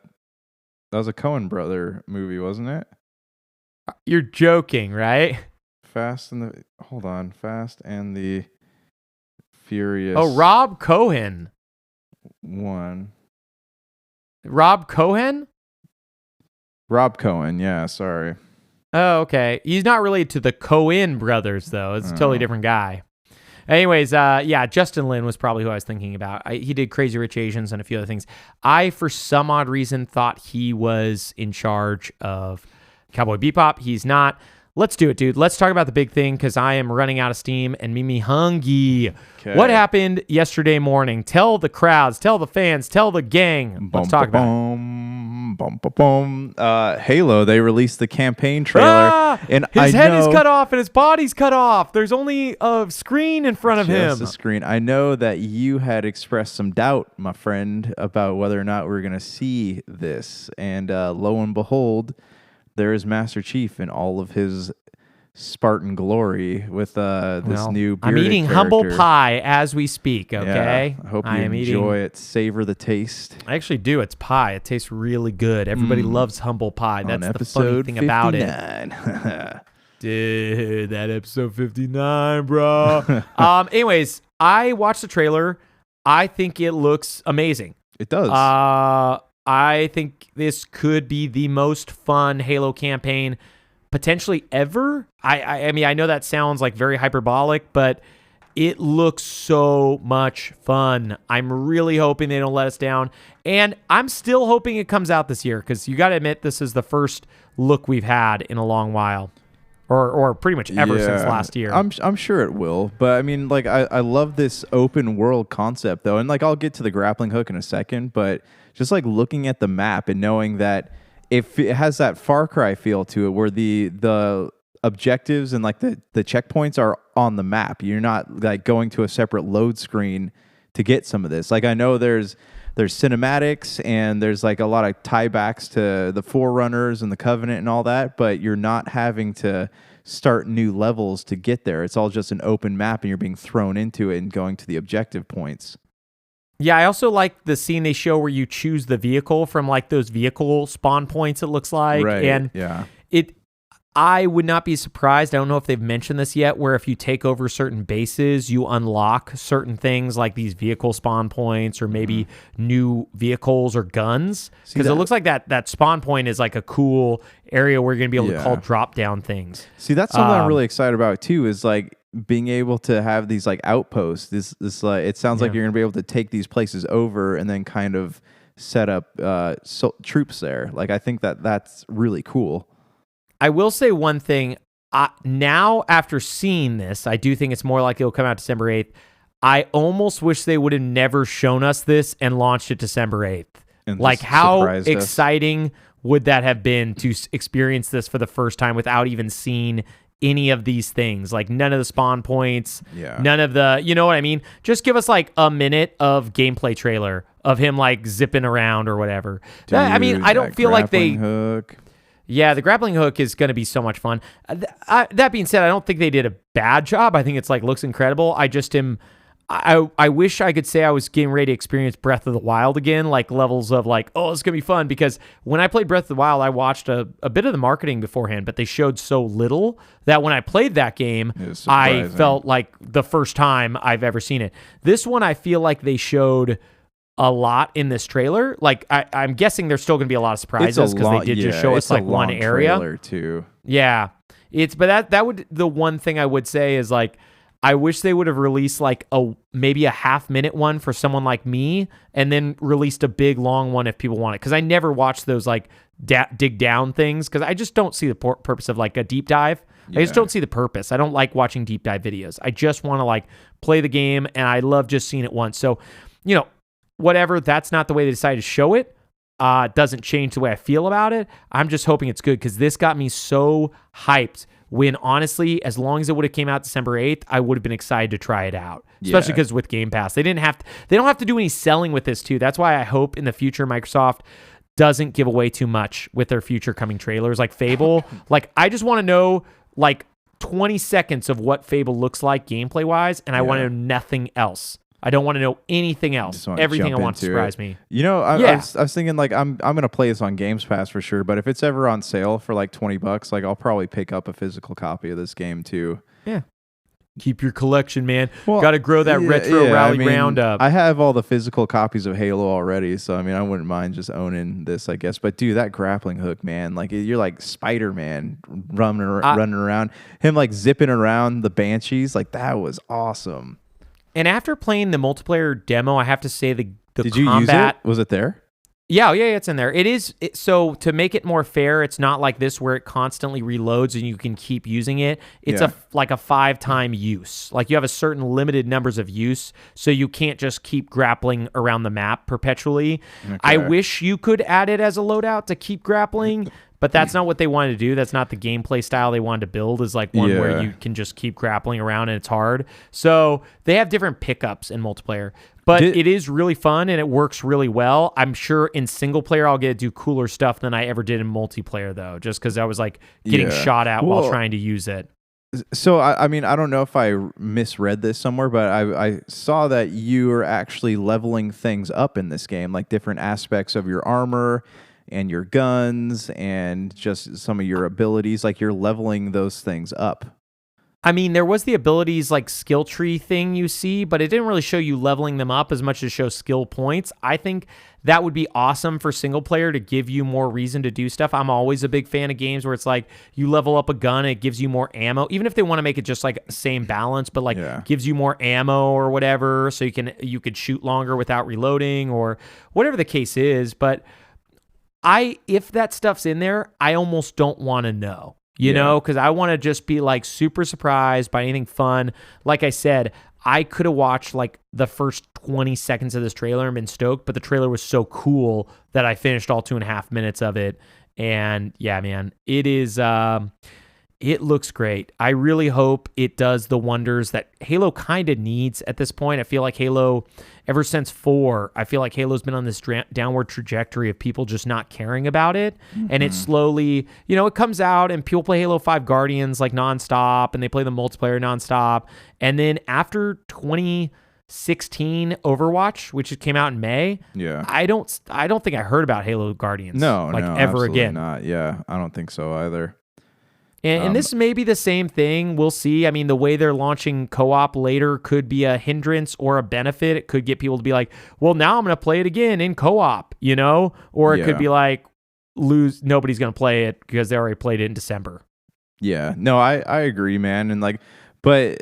S3: Coen brother movie, wasn't it?
S2: You're joking, right?
S3: Fast and the Furious.
S2: Oh, Rob Cohen.
S3: 1.
S2: Rob Cohen?
S3: Rob Cohen, yeah, sorry.
S2: Oh, okay. He's not related to the Coen brothers, though. It's a totally different guy. Anyways, yeah, Justin Lin was probably who I was thinking about. He did Crazy Rich Asians and a few other things. I, for some odd reason, thought he was in charge of Cowboy Bebop. He's not. Let's do it, dude. Let's talk about the big thing because I am running out of steam and Mimi hungry. Okay. What happened yesterday morning? Tell the crowds, tell the fans, tell the gang. Let's talk about
S3: it. Halo, they released the campaign trailer.
S2: And his head is cut off and his body's cut off. There's only a screen in front of him.
S3: Just a screen. I know that you had expressed some doubt, my friend, about whether or not we're going to see this. And lo and behold, there is Master Chief in all of his Spartan glory with this new bearded
S2: I'm eating
S3: character.
S2: humble pie as we speak, okay?
S3: Yeah, I hope you enjoy it. Savor the taste.
S2: I actually do. It's pie. It tastes really good. Everybody loves humble pie. That's the funny thing
S3: 59.
S2: about it. Dude, that episode 59, bro. Anyways, I watched the trailer. I think it looks amazing.
S3: It does.
S2: I think this could be the most fun Halo campaign potentially ever. I mean, I know that sounds like very hyperbolic, but it looks so much fun. I'm really hoping they don't let us down. And I'm still hoping it comes out this year because you got to admit this is the first look we've had in a long while. Or pretty much ever since last year.
S3: I'm sure it will. But I mean, like, I love this open world concept, though. And, like, I'll get to the grappling hook in a second. But just, like, looking at the map and knowing that if it has that Far Cry feel to it where the objectives and, like, the checkpoints are on the map. You're not, like, going to a separate load screen to get some of this. Like, I know there's cinematics and there's like a lot of tiebacks to the Forerunners and the Covenant and all that, but you're not having to start new levels to get there. It's all just an open map and you're being thrown into it and going to the objective points.
S2: Yeah, I also like the scene they show where you choose the vehicle from like those vehicle spawn points, it looks like.
S3: Right,
S2: and
S3: yeah.
S2: I would not be surprised, I don't know if they've mentioned this yet, where if you take over certain bases, you unlock certain things like these vehicle spawn points or maybe new vehicles or guns. Because it looks like that spawn point is like a cool area where you're going to be able to call drop down things.
S3: See, that's something I'm really excited about too, is like being able to have these like outposts. This like, it sounds like you're going to be able to take these places over and then kind of set up troops there. Like, I think that's really cool.
S2: I will say one thing. Now, after seeing this, I do think it's more likely it'll come out December 8th. I almost wish they would have never shown us this and launched it December 8th.
S3: And
S2: Like,
S3: just
S2: how
S3: surprised us.
S2: exciting would that have been to experience this for the first time without even seeing any of these things? Like, none of the spawn points, none of the, you know what I mean? Just give us like a minute of gameplay trailer of him like zipping around or whatever.
S3: Dude,
S2: I mean, I don't feel like they...
S3: hook.
S2: Yeah, the grappling hook is going to be so much fun. That being said, I don't think they did a bad job. I think it's like looks incredible. I just am... I wish I could say I was getting ready to experience Breath of the Wild again, like levels of like, oh, it's going to be fun. Because when I played Breath of the Wild, I watched a bit of the marketing beforehand, but they showed so little that when I played that game, I felt like the first time I've ever seen it. This one, I feel like they showed a lot in this trailer. Like, I'm guessing there's still going to be a lot of surprises because they did just show us like one area.
S3: Too.
S2: Yeah. But that would, the one thing I would say is like, I wish they would have released like maybe a half-minute one for someone like me, and then released a big long one if people want it. Because I never watch those like dig down things because I just don't see the purpose of like a deep dive. I just don't see the purpose. I don't like watching deep dive videos. I just want to like play the game, and I love just seeing it once. So, you know, whatever. That's not the way they decided to show it. Doesn't change the way I feel about it. I'm just hoping it's good because this got me so hyped. When honestly, as long as it would have came out December 8th, I would have been excited to try it out. Especially because with Game Pass, they don't have to do any selling with this too. That's why I hope in the future Microsoft doesn't give away too much with their future coming trailers like Fable. Like, I just want to know like 20 seconds of what Fable looks like gameplay wise, and I want to know nothing else. I don't want to know anything else. Everything I want to surprise me.
S3: You know, I was thinking like I'm gonna play this on Games Pass for sure. But if it's ever on sale for like $20, like I'll probably pick up a physical copy of this game too.
S2: Yeah. Keep your collection, man. Well, got to grow that retro rally round up.
S3: I have all the physical copies of Halo already, so I mean, I wouldn't mind just owning this, I guess. But dude, that grappling hook, man, like you're like Spider-Man running around, him like zipping around the Banshees, like that was awesome.
S2: And after playing the multiplayer demo, I have to say the
S3: Did
S2: combat...
S3: you use it? Was it there?
S2: Yeah, it's in there. It is. So to make it more fair, it's not like this where it constantly reloads and you can keep using it. It's like a 5-time use. Like you have a certain limited numbers of use, so you can't just keep grappling around the map perpetually. Okay. I wish you could add it as a loadout to keep grappling, but that's not what they wanted to do. That's not the gameplay style they wanted to build, is like one where you can just keep grappling around and it's hard. So they have different pickups in multiplayer. But it is really fun and it works really well. I'm sure in single player I'll get to do cooler stuff than I ever did in multiplayer, though, just because I was like getting shot at while trying to use it.
S3: So, I mean, I don't know if I misread this somewhere, but I saw that you are actually leveling things up in this game, like different aspects of your armor and your guns and just some of your abilities. Like you're leveling those things up.
S2: I mean, there was the abilities like skill tree thing you see, but it didn't really show you leveling them up as much as show skill points. I think that would be awesome for single player to give you more reason to do stuff. I'm always a big fan of games where it's like you level up a gun and it gives you more ammo, even if they want to make it just like same balance, but like gives you more ammo or whatever, so you could shoot longer without reloading or whatever the case is. But if that stuff's in there, I almost don't want to know. You know, because I want to just be like super surprised by anything fun. Like I said, I could have watched like the first 20 seconds of this trailer and been stoked, but the trailer was so cool that I finished all 2.5 minutes of it. And yeah, man, it is, it looks great. I really hope it does the wonders that Halo kind of needs at this point. I feel like Halo, ever since 4, I feel like Halo's been on this downward trajectory of people just not caring about it. Mm-hmm. And it slowly, you know, it comes out and people play Halo 5 Guardians like nonstop and they play the multiplayer nonstop. And then after 2016 Overwatch, which came out in May, I don't think I heard about Halo Guardians ever again.
S3: Not. Yeah, I don't think so either.
S2: And this may be the same thing. We'll see. I mean, the way they're launching co-op later could be a hindrance or a benefit. It could get people to be like, well, now I'm going to play it again in co-op, you know? Or it could be like, nobody's going to play it because they already played it in December.
S3: Yeah. No, I agree, man. And like, but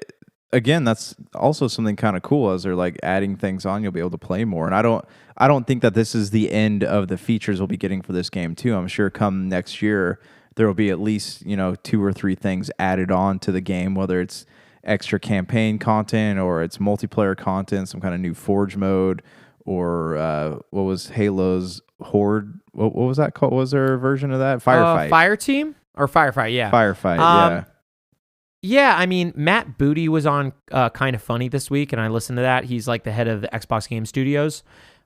S3: again, that's also something kind of cool as they're like adding things on, you'll be able to play more. And I don't think that this is the end of the features we'll be getting for this game too. I'm sure come next year, there will be at least, 2 or 3 things added on to the game, whether it's extra campaign content or it's multiplayer content, some kind of new Forge mode, or what was Halo's Horde? What was that called? Was there a version of that? Firefight.
S2: Fire Team or Firefight? Yeah.
S3: Firefight. Yeah.
S2: Yeah, I mean, Matt Booty was on Kind of Funny this week, and I listened to that. He's like the head of the Xbox Game Studios,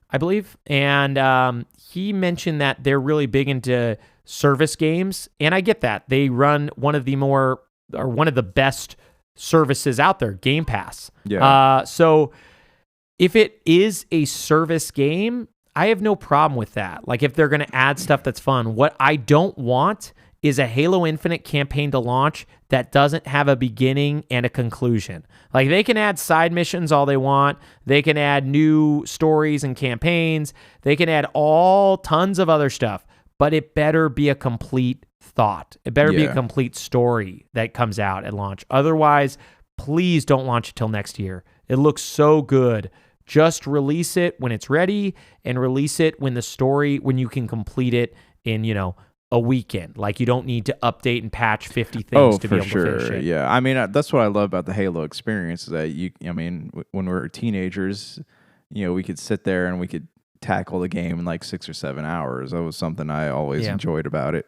S2: I believe. And he mentioned that they're really big into service games, and I get that. They run one of the best services out there, Game Pass.
S3: Yeah.
S2: So if it is a service game, I have no problem with that. Like if they're going to add stuff that's fun. What I don't want is a Halo Infinite campaign to launch that doesn't have a beginning and a conclusion. Like they can add side missions all they want. They can add new stories and campaigns. They can add all tons of other stuff, but it better be a complete thought. It better be a complete story that comes out at launch. Otherwise, please don't launch it till next year. It looks so good. Just release it when it's ready and release it when you can complete it in, a weekend. Like you don't need to update and patch 50 things to be able to finish it.
S3: Yeah. I mean, that's what I love about the Halo experience is that when we were teenagers, we could sit there and we could tackle the game in like 6 or 7 hours. That was something I always enjoyed about it.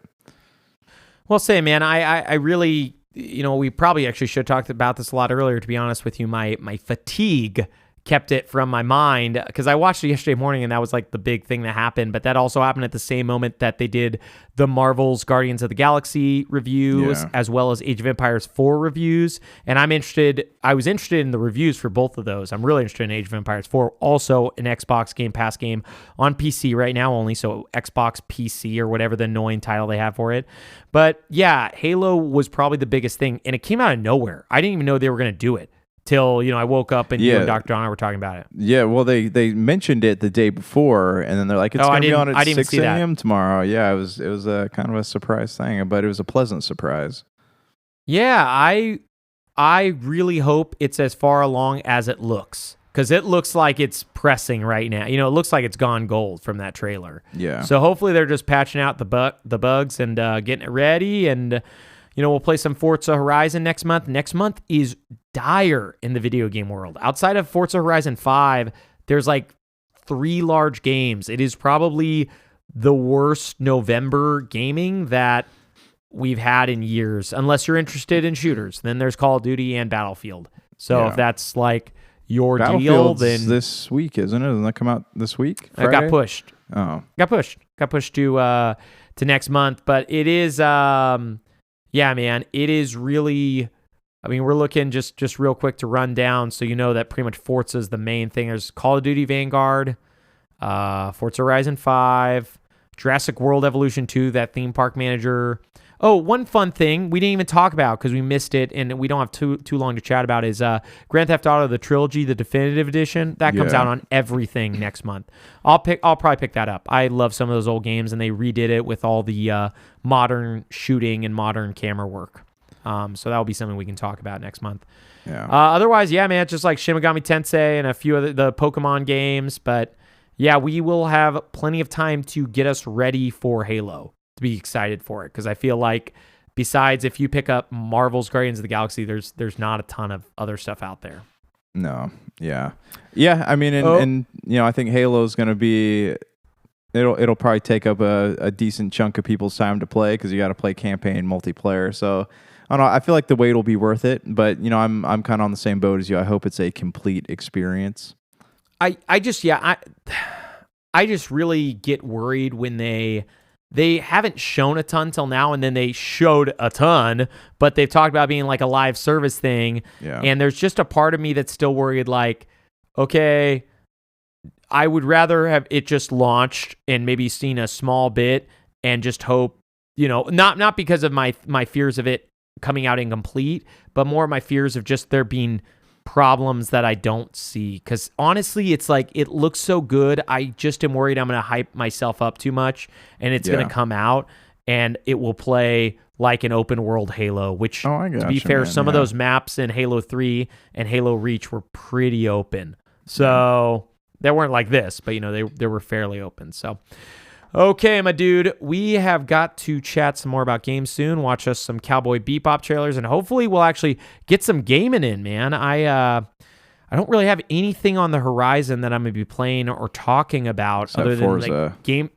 S2: Well, say, man, I really, we probably actually should have talked about this a lot earlier, to be honest with you. My fatigue kept it from my mind because I watched it yesterday morning and that was like the big thing that happened. But that also happened at the same moment that they did the Marvel's Guardians of the Galaxy reviews as well as Age of Empires 4 reviews. And I was interested in the reviews for both of those. I'm really interested in Age of Empires 4, also an Xbox Game Pass game on PC right now only. So Xbox PC or whatever the annoying title they have for it. But yeah, Halo was probably the biggest thing and it came out of nowhere. I didn't even know they were going to do it. Till, I woke up and you and Dr. John and I were talking about it.
S3: Yeah, well, they mentioned it the day before, and then they're like, it's going to be on at 6 a.m. tomorrow. Yeah, it was a kind of a surprise thing, but it was a pleasant surprise.
S2: Yeah, I really hope it's as far along as it looks, because it looks like it's pressing right now. It looks like it's gone gold from that trailer.
S3: Yeah.
S2: So hopefully they're just patching out the bugs and getting it ready, and we'll play some Forza Horizon next month. Next month is dire in the video game world. Outside of Forza Horizon 5, there's like 3 large games. It is probably the worst November gaming that we've had in years, unless you're interested in shooters. Then there's Call of Duty and Battlefield. So if that's like your deal, then
S3: this week, isn't it? Doesn't that come out this week?
S2: Friday? It got pushed.
S3: Oh,
S2: got pushed to next month. But it is, yeah, man, it is really. I mean, we're looking just real quick to run down, so that pretty much Forza is the main thing. There's Call of Duty Vanguard, Forza Horizon 5, Jurassic World Evolution 2, that theme park manager. Oh, one fun thing we didn't even talk about because we missed it, and we don't have too long to chat about is Grand Theft Auto the Trilogy, the Definitive Edition. That comes out on everything next month. I'll probably pick that up. I love some of those old games, and they redid it with all the modern shooting and modern camera work. So that'll be something we can talk about next month.
S3: Yeah.
S2: Otherwise, yeah, man, it's just like Shin Megami Tensei and a few of the Pokemon games. But yeah, we will have plenty of time to get us ready for Halo, to be excited for it. Because I feel like besides if you pick up Marvel's Guardians of the Galaxy, there's not a ton of other stuff out there.
S3: No. Yeah. Yeah. I mean, and I think Halo's going to be. It'll probably take up a decent chunk of people's time to play because you got to play campaign multiplayer. So I don't know. I feel like the wait will be worth it, but I'm kind of on the same boat as you. I hope it's a complete experience.
S2: I just really get worried when they haven't shown a ton till now, and then they showed a ton, but they've talked about being like a live service thing.
S3: Yeah.
S2: And there's just a part of me that's still worried, like, okay, I would rather have it just launched and maybe seen a small bit and just hope, not because of my fears of it coming out incomplete, but more my fears of just there being problems that I don't see. Because honestly, it's like, it looks so good. I just am worried I'm going to hype myself up too much and it's going to come out and it will play like an open world Halo, which to be fair, some of those maps in Halo 3 and Halo Reach were pretty open. So they weren't like this, but they were fairly open. So Okay, my dude, we have got to chat some more about games soon. Watch us some Cowboy Bebop trailers, and hopefully we'll actually get some gaming in, man. I don't really have anything on the horizon that I'm going to be playing or talking about other than like game.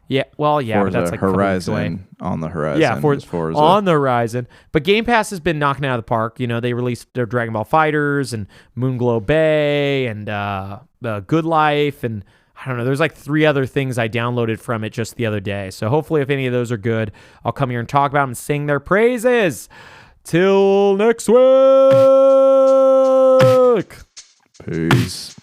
S2: Yeah, well, yeah,
S3: Forza
S2: but that's like
S3: Horizon on the horizon.
S2: Yeah, Forza on the horizon. But Game Pass has been knocking it out of the park. You know, they released their Dragon Ball Fighters and Moonglow Bay and Good Life, and I don't know. There's like 3 other things I downloaded from it just the other day. So hopefully, if any of those are good, I'll come here and talk about them and sing their praises. Till next week.
S3: Peace.